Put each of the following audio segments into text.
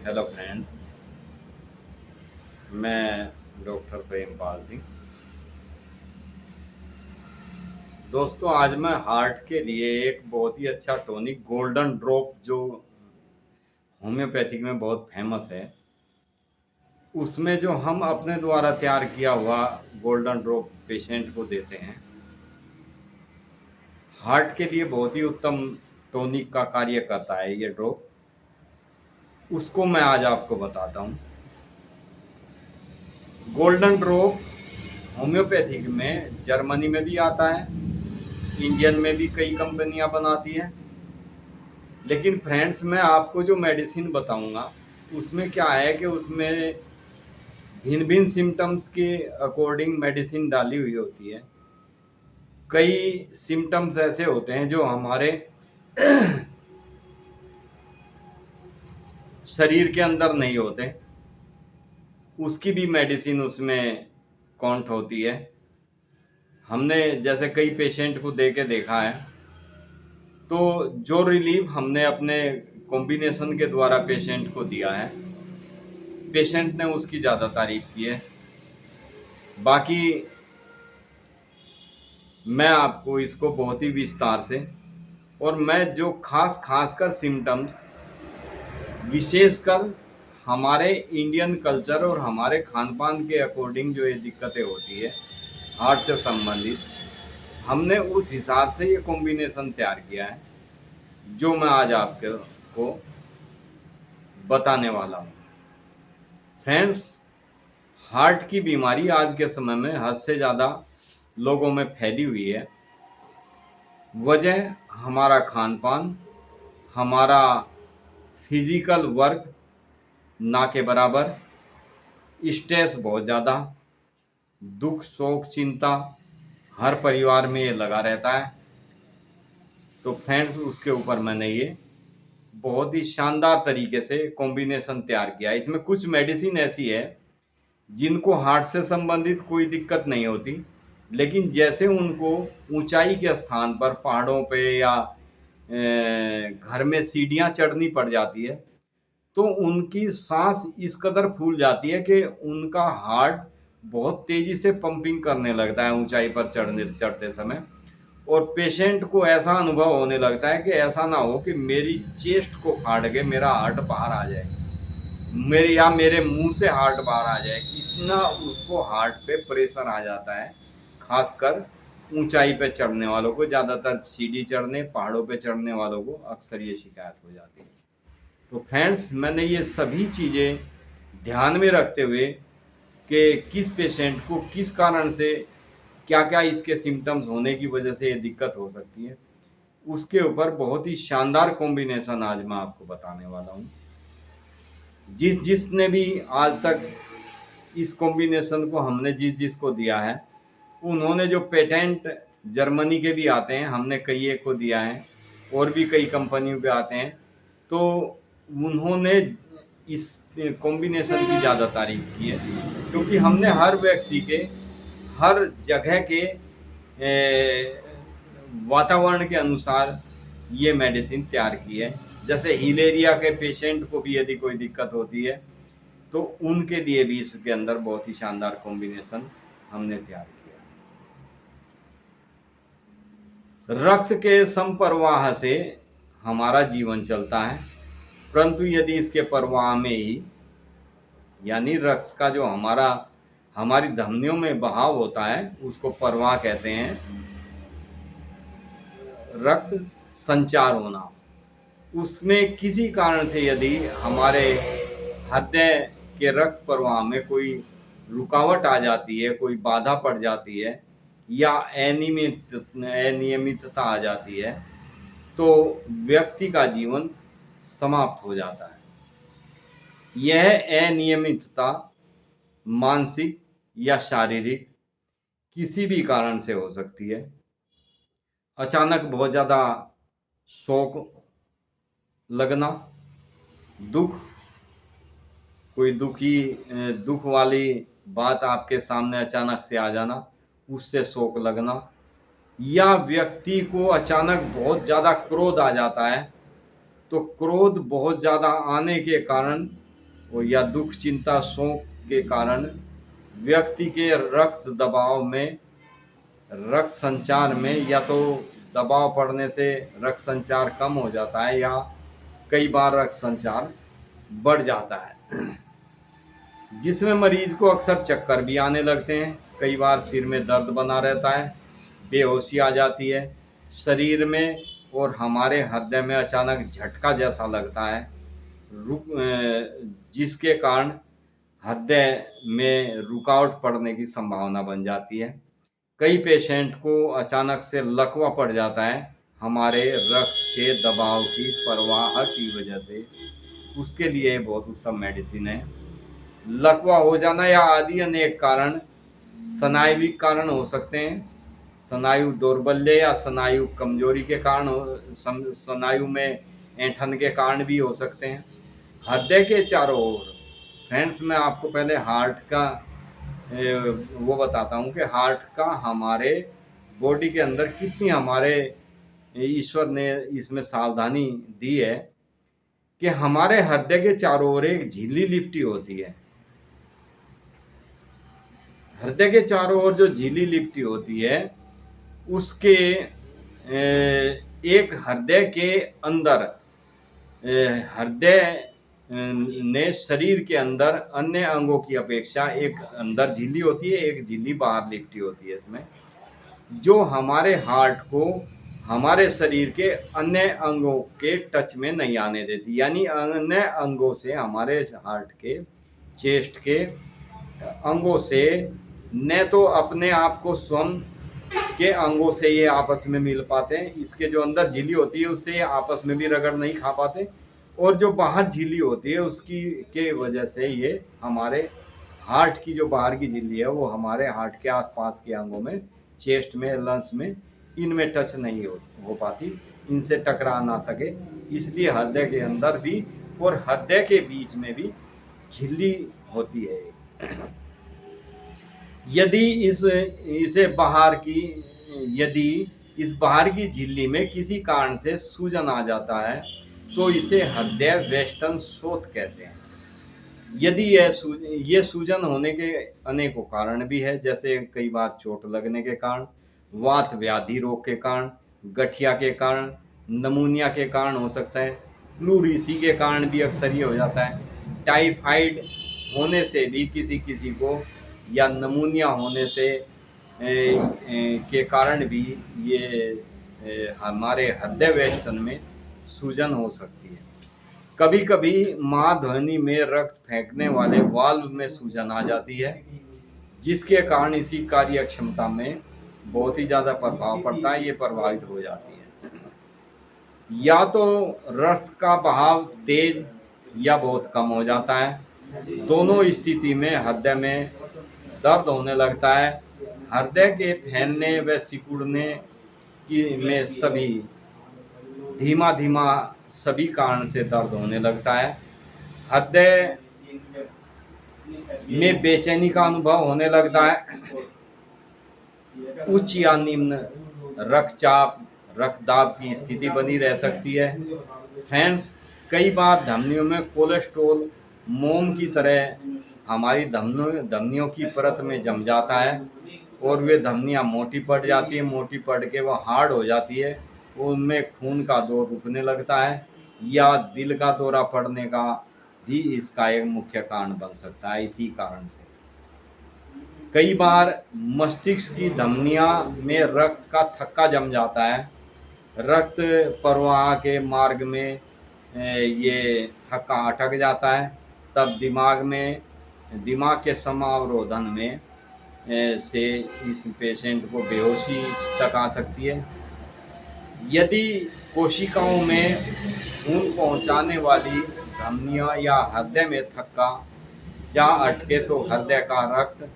Hello friends, मैं doctor Prempal Singh. दोस्तों, आज मैं हार्ट के लिए एक बहुत ही अच्छा टॉनिक गोल्डन ड्रॉप जो होम्योपैथिक में बहुत फेमस है, उसमें जो हम अपने द्वारा तैयार किया हुआ गोल्डन ड्रॉप पेशेंट को देते हैं। हार्ट के लिए बहुत ही उत्तम टॉनिक का कार्य करता है ये ड्रॉप। उसको मैं आज आपको बताता हूँ। गोल्डन ड्रॉप होम्योपैथिक में जर्मनी में भी आता है, इंडियन में भी कई कंपनियां बनाती हैं। लेकिन फ्रेंड्स, मैं आपको जो मेडिसिन बताऊंगा उसमें क्या है कि उसमें भिन्न भिन्न सिम्टम्स के अकॉर्डिंग मेडिसिन डाली हुई होती है। कई सिम्टम्स ऐसे होते हैं जो हमारे शरीर के अंदर नहीं होते, उसकी भी मेडिसिन उसमें काउंट होती है। हमने जैसे कई पेशेंट को दे के देखा है, तो जो रिलीफ हमने अपने कॉम्बिनेशन के द्वारा पेशेंट को दिया है, पेशेंट ने उसकी ज़्यादा तारीफ की है। बाकी मैं आपको इसको बहुत ही विस्तार से, और मैं जो खास कर सिम्टम्स विशेषकर हमारे इंडियन कल्चर और हमारे खान पान के अकॉर्डिंग जो ये दिक्कतें होती है हार्ट से संबंधित, हमने उस हिसाब से ये कॉम्बिनेशन तैयार किया है जो मैं आज आपको बताने वाला हूँ। फ्रेंड्स, हार्ट की बीमारी आज के समय में हद से ज़्यादा लोगों में फैली हुई है। वजह हमारा खान पान, हमारा फिजिकल वर्क ना के बराबर, स्ट्रेस बहुत ज़्यादा, दुख शोक चिंता हर परिवार में ये लगा रहता है। तो फ्रेंड्स, उसके ऊपर मैंने ये बहुत ही शानदार तरीके से कॉम्बिनेशन तैयार किया है। इसमें कुछ मेडिसिन ऐसी है जिनको हार्ट से संबंधित कोई दिक्कत नहीं होती, लेकिन जैसे उनको ऊंचाई के स्थान पर पहाड़ों पे या घर में सीढ़ियाँ चढ़नी पड़ जाती है, तो उनकी सांस इस कदर फूल जाती है कि उनका हार्ट बहुत तेज़ी से पंपिंग करने लगता है ऊंचाई पर चढ़ते समय। और पेशेंट को ऐसा अनुभव होने लगता है कि ऐसा ना हो कि मेरी चेस्ट को फाड़ के मेरा हार्ट बाहर आ जाए, मेरे मुंह से हार्ट बाहर आ जाए, इतना उसको हार्ट पे प्रेशर आ जाता है। खासकर ऊंचाई पे चढ़ने वालों को, ज़्यादातर सीढ़ी चढ़ने पहाड़ों पे चढ़ने वालों को अक्सर ये शिकायत हो जाती है। तो फ्रेंड्स, मैंने ये सभी चीज़ें ध्यान में रखते हुए कि किस पेशेंट को किस कारण से क्या क्या इसके सिम्टम्स होने की वजह से ये दिक्कत हो सकती है, उसके ऊपर बहुत ही शानदार कॉम्बिनेशन आज मैं आपको बताने वाला हूँ। जिसने भी आज तक इस कॉम्बिनेशन को हमने जिसको दिया है, उन्होंने जो पेटेंट जर्मनी के भी आते हैं, हमने कई एक को दिया है और भी कई कंपनियों के आते हैं, तो उन्होंने इस कॉम्बिनेशन की ज़्यादा तारीफ की है, क्योंकि हमने हर व्यक्ति के हर जगह के वातावरण के अनुसार ये मेडिसिन तैयार की है। जैसे हिल एरिया के पेशेंट को भी यदि कोई दिक्कत होती है, तो उनके लिए भी इसके अंदर बहुत ही शानदार कॉम्बिनेशन हमने तैयार किया। रक्त के संप्रवाह से हमारा जीवन चलता है, परंतु यदि इसके प्रवाह में ही, यानी रक्त का जो हमारी धमनियों में बहाव होता है, उसको प्रवाह कहते हैं। रक्त संचार होना, उसमें किसी कारण से यदि हमारे हृदय के रक्त प्रवाह में कोई रुकावट आ जाती है, कोई बाधा पड़ जाती है या अनियमितता आ जाती है, तो व्यक्ति का जीवन समाप्त हो जाता है। यह अनियमितता मानसिक या शारीरिक किसी भी कारण से हो सकती है। अचानक बहुत ज़्यादा शौक लगना, दुख, कोई दुख वाली बात आपके सामने अचानक से आ जाना, उससे शौक लगना, या व्यक्ति को अचानक बहुत ज़्यादा क्रोध आ जाता है, तो क्रोध बहुत ज़्यादा आने के कारण या दुख, चिंता, शोक के कारण व्यक्ति के रक्त दबाव में, रक्त संचार में या तो दबाव पड़ने से रक्त संचार कम हो जाता है या कई बार रक्त संचार बढ़ जाता है, जिसमें मरीज को अक्सर चक्कर भी आने लगते हैं। कई बार सिर में दर्द बना रहता है, बेहोशी आ जाती है शरीर में, और हमारे हृदय में अचानक झटका जैसा लगता है, जिसके कारण हृदय में रुकावट पड़ने की संभावना बन जाती है। कई पेशेंट को अचानक से लकवा पड़ जाता है हमारे रक्त के दबाव की प्रवाह की वजह से। उसके लिए बहुत उत्तम मेडिसिन है। लकवा हो जाना या आदि अनेक कारण स्नायुविक कारण हो सकते हैं। स्नायु दौर्बल्य या स्नायु कमजोरी के कारण स्नायु में ऐंठन के कारण भी हो सकते हैं। हृदय के चारों ओर, फ्रेंड्स मैं आपको पहले हार्ट का वो बताता हूँ कि हार्ट का हमारे बॉडी के अंदर कितनी हमारे ईश्वर ने इसमें सावधानी दी है कि हमारे हृदय के चारों ओर एक झिल्ली लिपटी होती है। हृदय के चारों ओर जो झिल्ली लिपटी होती है, उसके एक हृदय के अंदर, हृदय ने शरीर के अंदर अन्य अंगों की अपेक्षा एक अंदर झिल्ली होती है, एक झिल्ली बाहर लिपटी होती है इसमें, जो हमारे हार्ट को हमारे शरीर के अन्य अंगों के टच में नहीं आने देती। यानी अन्य अंगों से, हमारे हार्ट के, चेस्ट के अंगों से न तो अपने आप को स्वयं के अंगों से ये आपस में मिल पाते हैं, इसके जो अंदर झिल्ली होती है उससे ये आपस में भी रगड़ नहीं खा पाते, और जो बाहर झिल्ली होती है उसकी के वजह से ये हमारे हार्ट की जो बाहर की झिल्ली है वो हमारे हार्ट के आसपास के अंगों में, चेस्ट में, लंग्स में, इनमें टच नहीं हो पाती, इनसे टकरा ना सके। इसलिए हृदय के अंदर भी और हृदय के बीच में भी झिल्ली होती है। यदि इस बाहर की झिल्ली में किसी कारण से सूजन आ जाता है तो इसे हृदय वेष्टन शोथ कहते हैं। यदि ये सूजन होने के अनेकों कारण भी है, जैसे कई बार चोट लगने के कारण, वात व्याधि रोग के कारण, गठिया के कारण, नमूनिया के कारण हो सकता है, प्लूरीसी के कारण भी अक्सर ये हो जाता है, टाइफाइड होने से भी किसी किसी को, या नमूनिया होने से के कारण भी ये हमारे हृदय वेष्टन में सूजन हो सकती है। कभी कभी महाध्वनि में रक्त फेंकने वाले वाल्व में सूजन आ जाती है, जिसके कारण इसकी कार्य क्षमता में बहुत ही ज़्यादा प्रभाव पड़ता है, ये प्रभावित हो जाती है। या तो रक्त का बहाव तेज या बहुत कम हो जाता है। दोनों स्थिति में हृदय में दर्द होने लगता है। हृदय के फैलने व सिकुड़ने की में सभी धीमा धीमा सभी कारण से दर्द होने लगता है। हृदय में बेचैनी का अनुभव होने लगता है। उच्च या निम्न रक्तचाप, रक्तदाब की स्थिति बनी रह सकती है। फ्रेंड्स, कई बार धमनियों में कोलेस्ट्रॉल मोम की तरह हमारी धमनियों की परत में जम जाता है और वे धमनियाँ मोटी पड़ जाती है, मोटी पड़ के वह हार्ड हो जाती है, उनमें खून का दौर रुकने लगता है, या दिल का दौरा पड़ने का भी इसका एक मुख्य कारण बन सकता है। इसी कारण से कई बार मस्तिष्क की धमनियाँ में रक्त का थक्का जम जाता है। रक्त प्रवाह के मार्ग में ये थक्का अटक जाता है, तब दिमाग के समावरोधन में से इस पेशेंट को बेहोशी तक आ सकती है। यदि कोशिकाओं में खून पहुंचाने वाली धमनियां या हृदय में थक्का जा अटके तो हृदय का रक्त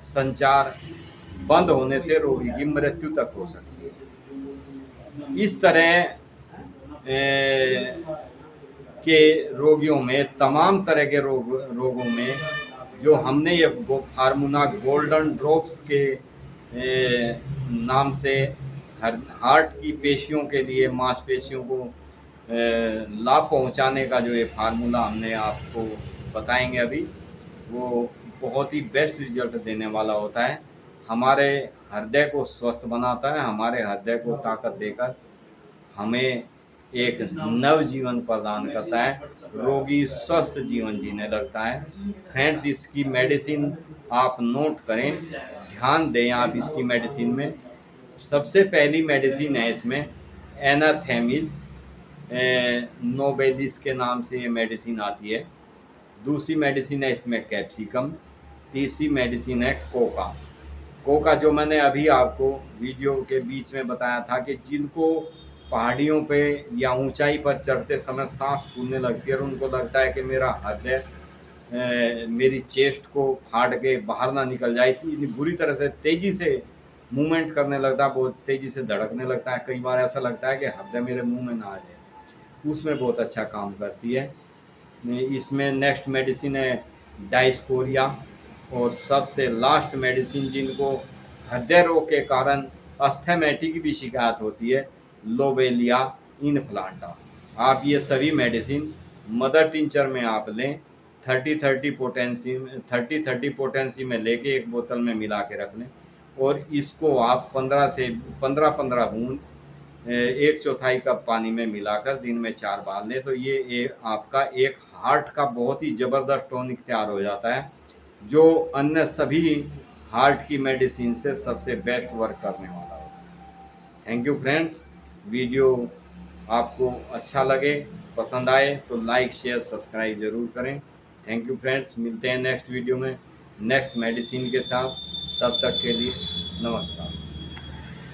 संचार बंद होने से रोगी की मृत्यु तक हो सकती है। इस तरह के रोगियों में, तमाम तरह के रोगों में जो हमने ये फार्मूला गोल्डन ड्रॉप्स के नाम से हार्ट की पेशियों के लिए, मांसपेशियों को लाभ पहुंचाने का जो ये फार्मूला हमने आपको बताएंगे अभी, वो बहुत ही बेस्ट रिजल्ट देने वाला होता है। हमारे हृदय को स्वस्थ बनाता है, हमारे हृदय को ताकत देकर हमें एक नव जीवन प्रदान करता है, रोगी स्वस्थ जीवन जीने लगता है। फ्रेंड्स, इसकी मेडिसिन आप नोट करें, ध्यान दें आप इसकी मेडिसिन में। सबसे पहली मेडिसिन है इसमें एनाथेमिस नोवेलिस के नाम से ये मेडिसिन आती है। दूसरी मेडिसिन है इसमें कैप्सिकम। तीसरी मेडिसिन है कोका। कोका जो मैंने अभी आपको वीडियो के बीच में बताया था कि जिनको पहाड़ियों पे या ऊंचाई पर चढ़ते समय सांस फूलने लगती है और उनको लगता है कि मेरा हृदय मेरी चेस्ट को फाड़ के बाहर ना निकल जाए, इतनी बुरी तरह से तेज़ी से मूवमेंट करने लगता है, बहुत तेज़ी से धड़कने लगता है, कई बार ऐसा लगता है कि हृदय मेरे मुंह में ना आ जाए, उसमें बहुत अच्छा काम करती है। इसमें नेक्स्ट मेडिसिन है डाइस्कोरिया। और सबसे लास्ट मेडिसिन जिनको हृदय रोग के कारण अस्थेमेटिक की भी शिकायत होती है, लोबेलिया इनफ्लांटा। आप ये सभी मेडिसिन मदर टिंचर में आप लें, 30-30 पोटेंसी में लेके एक बोतल में मिला के रख लें, और इसको आप 15 बूंद 1/4 कप पानी में मिलाकर दिन में 4 बार लें, तो ये आपका एक हार्ट का बहुत ही ज़बरदस्त टॉनिक तैयार हो जाता है, जो अन्य सभी हार्ट की मेडिसिन से सबसे बेस्ट वर्क करने वाला होता है। Thank you friends. वीडियो आपको अच्छा लगे, पसंद आए तो लाइक शेयर सब्सक्राइब ज़रूर करें। थैंक यू फ्रेंड्स, मिलते हैं नेक्स्ट वीडियो में नेक्स्ट मेडिसिन के साथ। तब तक के लिए नमस्कार।